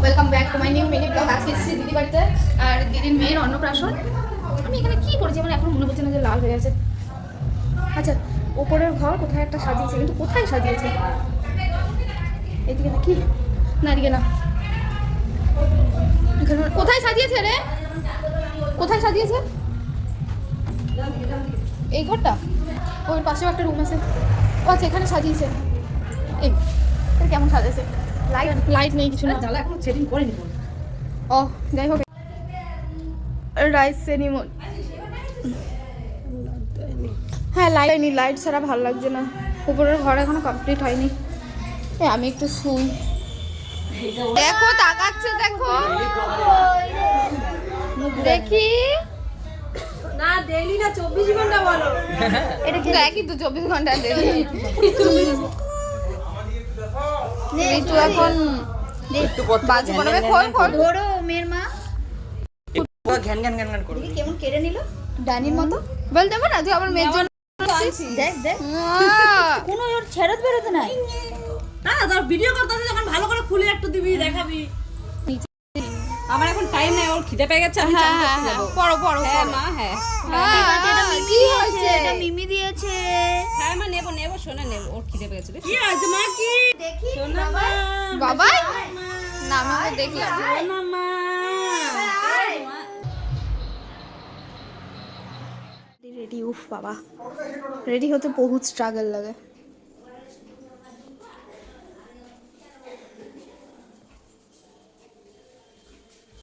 Welcome back to my new mini blog. আজকে এসেছি দিদি বাড়িতে, আর দিদির মেয়ের অন্নপ্রাশন। আমি এখানে কি করেছি আমার এখন মনে হচ্ছে না যে লাল হয়ে আছে। আচ্ছা, ওপরের ঘর কোথায় একটা সাজিয়েছে, কিন্তু কোথায় সাজিয়েছে? এদিকে নাকি? না, এদিকে না। এখানে কোথায় সাজিয়েছে রে? কোথায় সাজিয়েছে? এই ঘরটা? ওর পাশেও একটা রুম আছে। ও আচ্ছা, এখানে সাজিয়েছে। এই কেমন সাজিয়েছে? লাইট নেই, কিছু না। জ্বালা এখনো সেটিং করিনি। ও যাই হোক, রাইস সেরিমনি। হ্যাঁ, লাইট ছাড়া ভালো লাগছে না। উপরের ঘর এখনো কমপ্লিট হয়নি। আমি একটু শুই। দেখো তাকাচ্ছে, দেখো দেখি না ডেইলি না 24 ঘন্টা বলো। এটা কি একই তো 24 ঘন্টা ডেলি। ঋতু এখন বাজু বানাবে। খোল ধরো মেয়ের মা ঘ্যান ঘ্যান ঘ্যান ঘ্যান করো। দিদি কেমন কেড়ে নিল ডানির মতো। বলতে পারো না তুই আমার মেয়ের জন্য দেখ দেখ আহ! কোনো ওর ছেড়ত বেরোতে নাই। না তোর ভিডিও করতেছিস যখন ভালো করে খুলে একটু দিবি দেখাবি। আমার এখন টাইম নাই, ওর খিদে পেয়ে গেছে, আমি চান করতে যাব। পড়ো পড়ো হ্যাঁ মা, হ্যাঁ এটা মিমি কি দিয়েছে, হয়েছে? এটা মিমি দিয়েছে। হ্যাঁ মা, নেব নেব, শোনা নেব, ওর খিদে পেয়ে গেছে। কি হয়েছে মা? কি দেখি শোনা মা, বাবাই না, আমি ওকে দেখলাম। শোনা মা। রেডি, উফ বাবা, রেডি হতে বহুত স্ট্রাগল লাগে।